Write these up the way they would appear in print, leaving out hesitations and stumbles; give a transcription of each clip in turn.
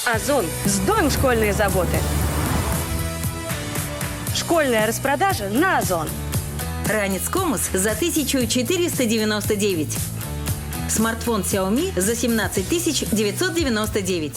Озон. Сдуем школьные заботы. Школьная распродажа на Озон. Ранец Комус за 1499. Смартфон Xiaomi за 17 999.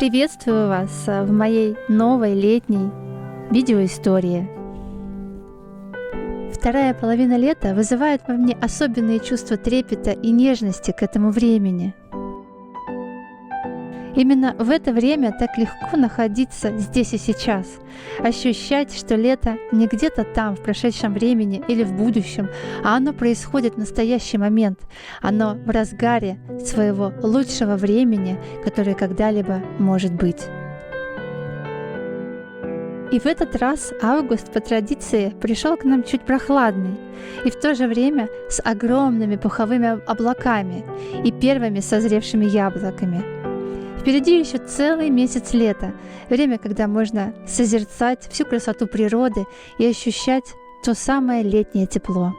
Приветствую вас в моей новой летней видеоистории. Вторая половина лета вызывает во мне особенные чувства трепета и нежности к этому времени. Именно в это время так легко находиться здесь и сейчас, ощущать, что лето не где-то там, в прошедшем времени или в будущем, а оно происходит в настоящий момент, оно в разгаре своего лучшего времени, которое когда-либо может быть. И в этот раз август по традиции пришел к нам чуть прохладный, и в то же время с огромными пуховыми облаками и первыми созревшими яблоками. Впереди еще целый месяц лета, время, когда можно созерцать всю красоту природы и ощущать то самое летнее тепло.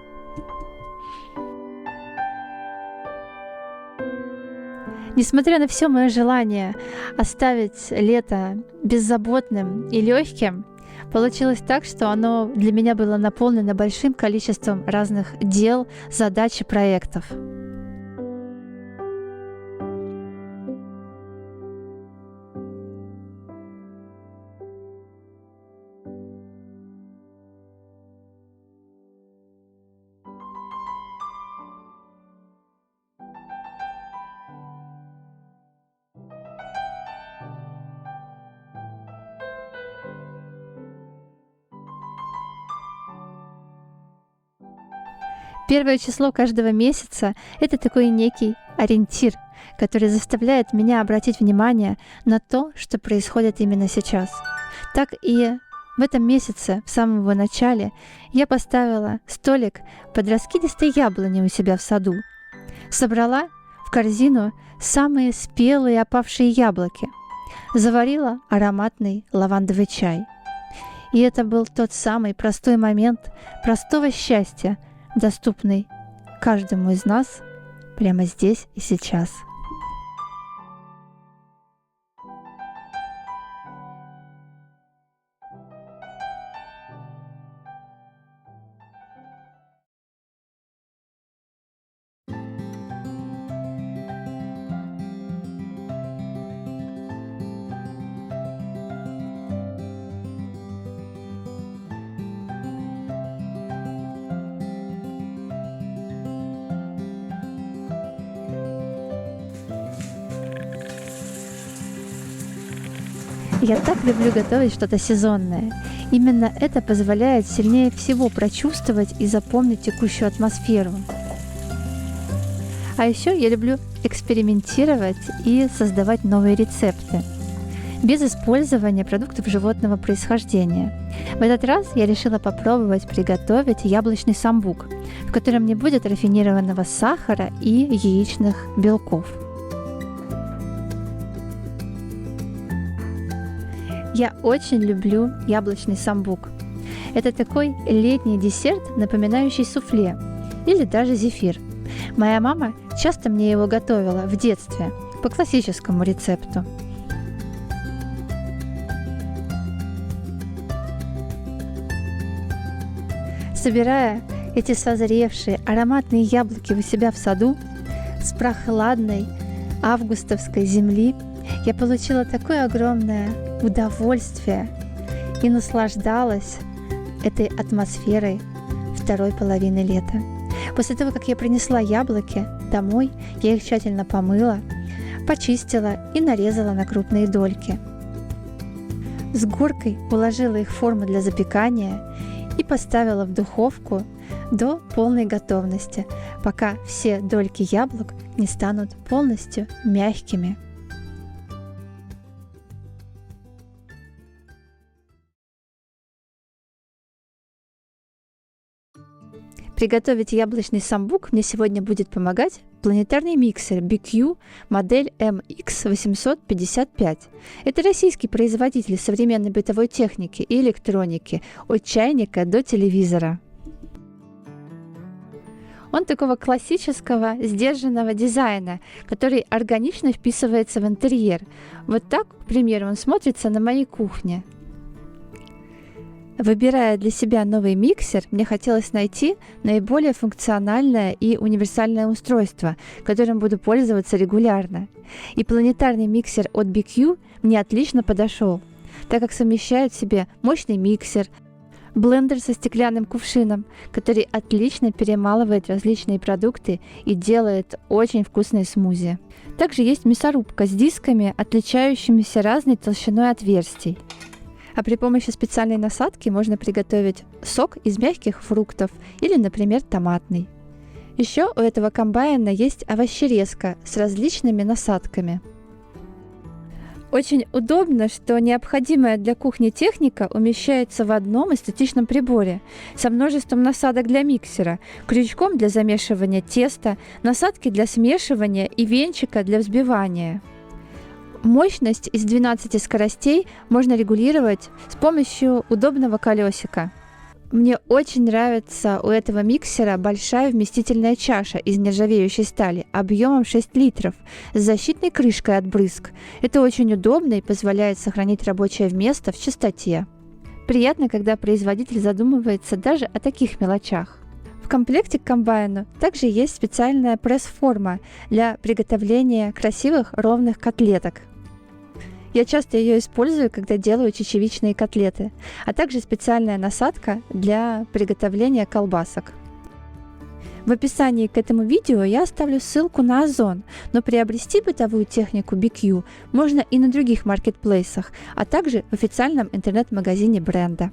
Несмотря на все мое желание оставить лето беззаботным и легким, получилось так, что оно для меня было наполнено большим количеством разных дел, задач и проектов. Первое число каждого месяца – это такой некий ориентир, который заставляет меня обратить внимание на то, что происходит именно сейчас. Так и в этом месяце, в самом его начале, я поставила столик под раскидистой яблоней у себя в саду. Собрала в корзину самые спелые опавшие яблоки. Заварила ароматный лавандовый чай. И это был тот самый простой момент простого счастья, доступный каждому из нас прямо здесь и сейчас. Я так люблю готовить что-то сезонное. Именно это позволяет сильнее всего прочувствовать и запомнить текущую атмосферу. А еще я люблю экспериментировать и создавать новые рецепты без использования продуктов животного происхождения. В этот раз я решила попробовать приготовить яблочный самбук, в котором не будет рафинированного сахара и яичных белков. Я очень люблю яблочный самбук. Это такой летний десерт, напоминающий суфле или даже зефир. Моя мама часто мне его готовила в детстве по классическому рецепту. Собирая эти созревшие ароматные яблоки у себя в саду с прохладной августовской земли, я получила такое огромное удовольствие и наслаждалась этой атмосферой второй половины лета. После того, как я принесла яблоки домой, я их тщательно помыла, почистила и нарезала на крупные дольки. С горкой уложила их в форму для запекания и поставила в духовку до полной готовности, пока все дольки яблок не станут полностью мягкими. Приготовить яблочный самбук мне сегодня будет помогать планетарный миксер BQ модель MX855. Это российский производитель современной бытовой техники и электроники от чайника до телевизора. Он такого классического, сдержанного дизайна, который органично вписывается в интерьер. Вот так, к примеру, он смотрится на моей кухне. Выбирая для себя новый миксер, мне хотелось найти наиболее функциональное и универсальное устройство, которым буду пользоваться регулярно. И планетарный миксер от BQ мне отлично подошел, так как совмещает в себе мощный миксер, блендер со стеклянным кувшином, который отлично перемалывает различные продукты и делает очень вкусные смузи. Также есть мясорубка с дисками, отличающимися разной толщиной отверстий. А при помощи специальной насадки можно приготовить сок из мягких фруктов или, например, томатный. Еще у этого комбайна есть овощерезка с различными насадками. Очень удобно, что необходимая для кухни техника умещается в одном эстетичном приборе со множеством насадок для миксера, крючком для замешивания теста, насадки для смешивания и венчика для взбивания. Мощность из 12 скоростей можно регулировать с помощью удобного колесика. Мне очень нравится у этого миксера большая вместительная чаша из нержавеющей стали объемом 6 литров с защитной крышкой от брызг. Это очень удобно и позволяет сохранить рабочее место в чистоте. Приятно, когда производитель задумывается даже о таких мелочах. В комплекте к комбайну также есть специальная пресс-форма для приготовления красивых ровных котлеток. Я часто ее использую, когда делаю чечевичные котлеты, а также специальная насадка для приготовления колбасок. В описании к этому видео я оставлю ссылку на Озон, но приобрести бытовую технику BQ можно и на других маркетплейсах, а также в официальном интернет-магазине бренда.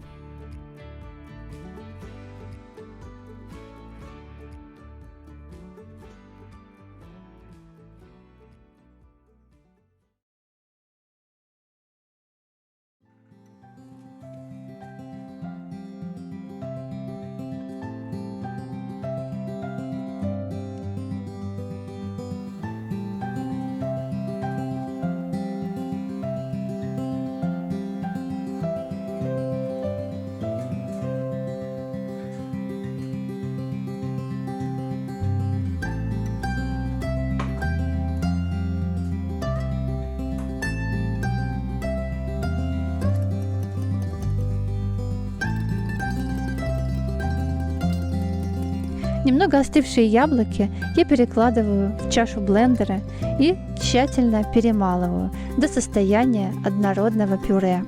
Немного остывшие яблоки я перекладываю в чашу блендера и тщательно перемалываю до состояния однородного пюре.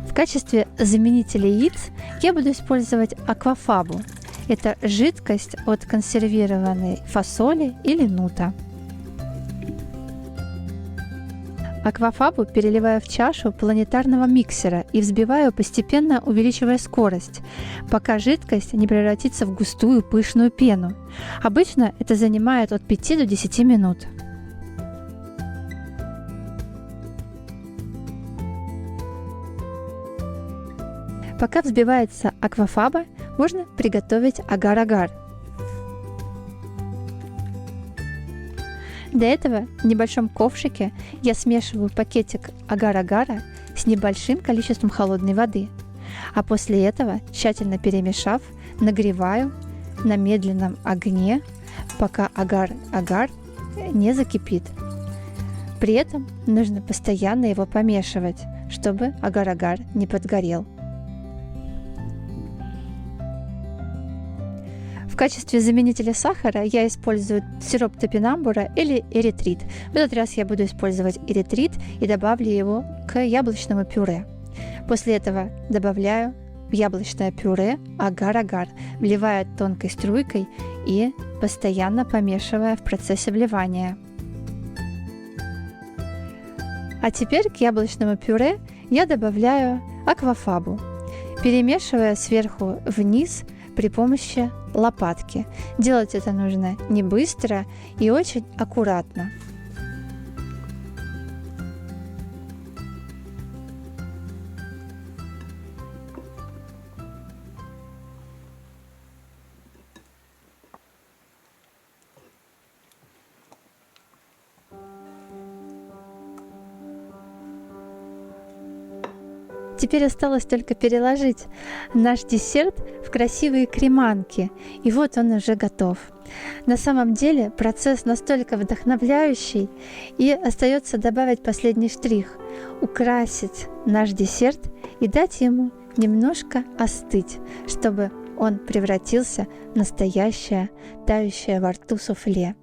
В качестве заменителя яиц я буду использовать аквафабу. Это жидкость от консервированной фасоли или нута. Аквафабу переливаю в чашу планетарного миксера и взбиваю, постепенно увеличивая скорость, пока жидкость не превратится в густую пышную пену. Обычно это занимает от 5 до 10 минут. Пока взбивается аквафаба, можно приготовить агар-агар. Для этого в небольшом ковшике я смешиваю пакетик агар-агара с небольшим количеством холодной воды, а после этого, тщательно перемешав, нагреваю на медленном огне, пока агар-агар не закипит. При этом нужно постоянно его помешивать, чтобы агар-агар не подгорел. В качестве заменителя сахара я использую сироп топинамбура или эритрит. В этот раз я буду использовать эритрит и добавлю его к яблочному пюре. После этого добавляю в яблочное пюре агар-агар, вливая тонкой струйкой и постоянно помешивая в процессе вливания. А теперь к яблочному пюре я добавляю аквафабу, перемешивая сверху вниз при помощи лопатки. Делать это нужно не быстро и очень аккуратно. Теперь осталось только переложить наш десерт в красивые креманки, и вот он уже готов. На самом деле процесс настолько вдохновляющий, и остается добавить последний штрих – украсить наш десерт и дать ему немножко остыть, чтобы он превратился в настоящее тающее во рту суфле.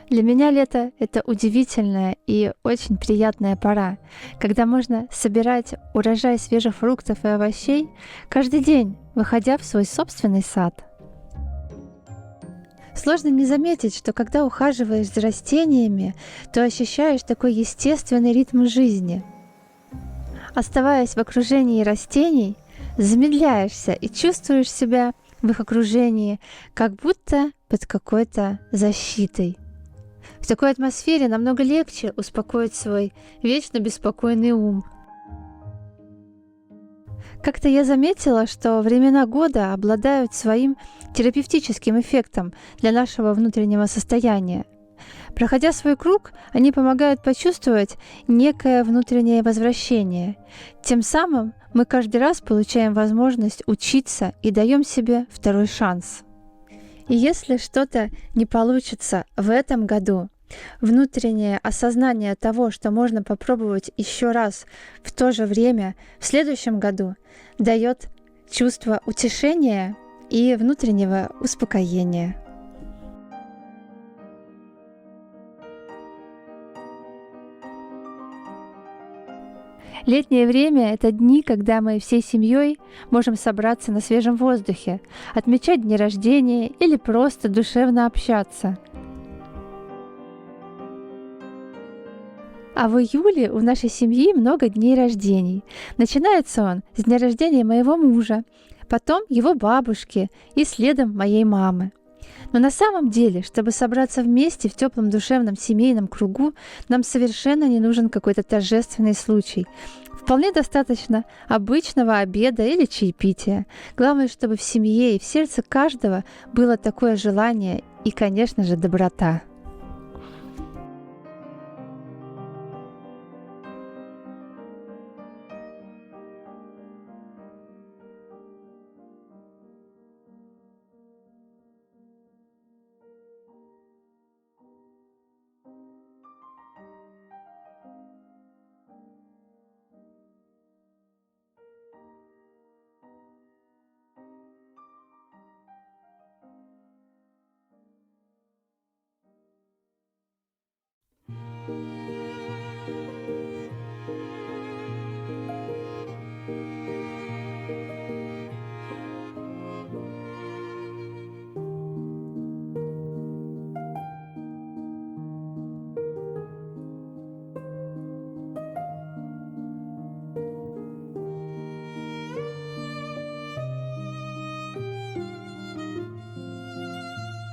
Для меня лето — это удивительная и очень приятная пора, когда можно собирать урожай свежих фруктов и овощей каждый день, выходя в свой собственный сад. Сложно не заметить, что когда ухаживаешь за растениями, то ощущаешь такой естественный ритм жизни. Оставаясь в окружении растений, замедляешься и чувствуешь себя в их окружении как будто под какой-то защитой. В такой атмосфере намного легче успокоить свой вечно беспокойный ум. Как-то я заметила, что времена года обладают своим терапевтическим эффектом для нашего внутреннего состояния. Проходя свой круг, они помогают почувствовать некое внутреннее возвращение. Тем самым мы каждый раз получаем возможность учиться и даем себе второй шанс. И если что-то не получится в этом году, внутреннее осознание того, что можно попробовать еще раз в то же время в следующем году, дает чувство утешения и внутреннего успокоения. Летнее время — это дни, когда мы всей семьей можем собраться на свежем воздухе, отмечать дни рождения или просто душевно общаться. А в июле у нашей семьи много дней рождений. Начинается он с дня рождения моего мужа, потом его бабушки и следом моей мамы. Но на самом деле, чтобы собраться вместе в теплом душевном семейном кругу, нам совершенно не нужен какой-то торжественный случай. Вполне достаточно обычного обеда или чаепития. Главное, чтобы в семье и в сердце каждого было такое желание и, конечно же, доброта.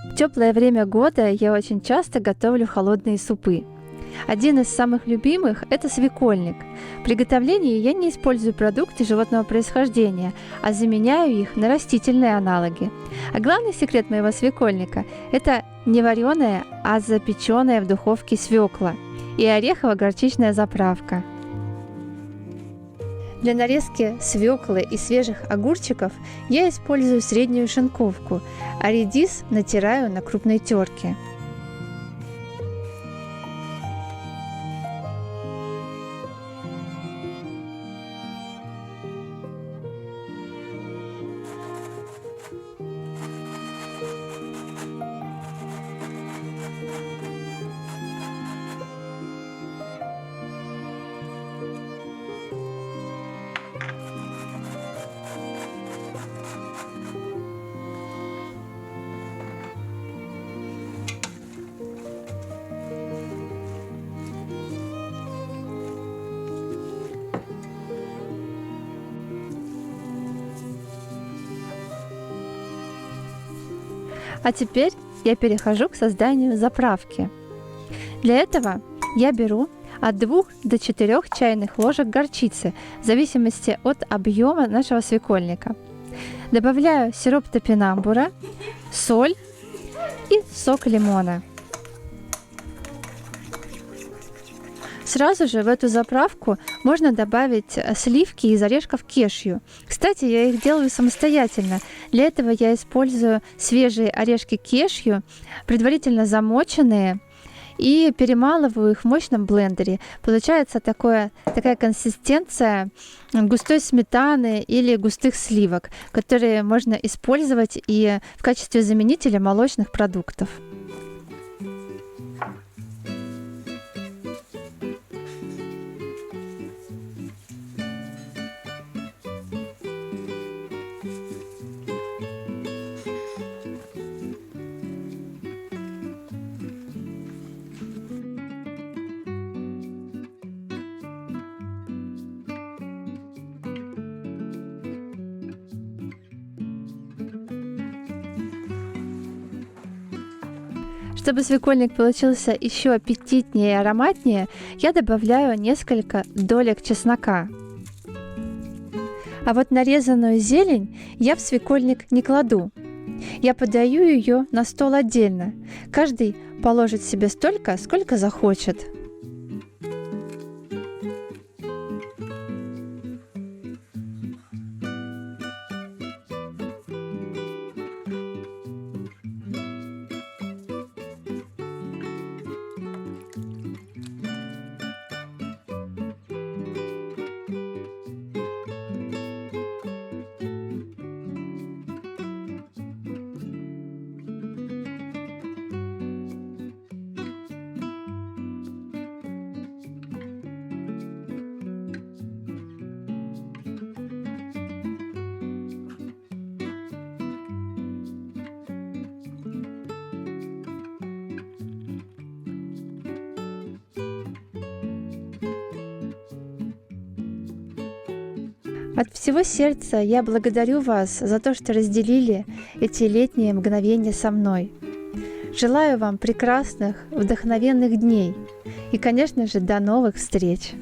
В теплое время года я очень часто готовлю холодные супы. Один из самых любимых — это свекольник. В приготовлении я не использую продукты животного происхождения, а заменяю их на растительные аналоги. А главный секрет моего свекольника — это не вареная, а запеченная в духовке свекла и орехово-горчичная заправка. Для нарезки свеклы и свежих огурчиков я использую среднюю шинковку, а редис натираю на крупной терке. А теперь я перехожу к созданию заправки. Для этого я беру от 2 до 4 чайных ложек горчицы, в зависимости от объема нашего свекольника. Добавляю сироп топинамбура, соль и сок лимона. Сразу же в эту заправку можно добавить сливки из орешков кешью. Кстати, я их делаю самостоятельно. Для этого я использую свежие орешки кешью, предварительно замоченные, и перемалываю их в мощном блендере. Получается такая консистенция густой сметаны или густых сливок, которые можно использовать и в качестве заменителя молочных продуктов. Чтобы свекольник получился еще аппетитнее и ароматнее, я добавляю несколько долек чеснока. А вот нарезанную зелень я в свекольник не кладу. Я подаю ее на стол отдельно. Каждый положит себе столько, сколько захочет. От всего сердца я благодарю вас за то, что разделили эти летние мгновения со мной. Желаю вам прекрасных, вдохновенных дней и, конечно же, до новых встреч!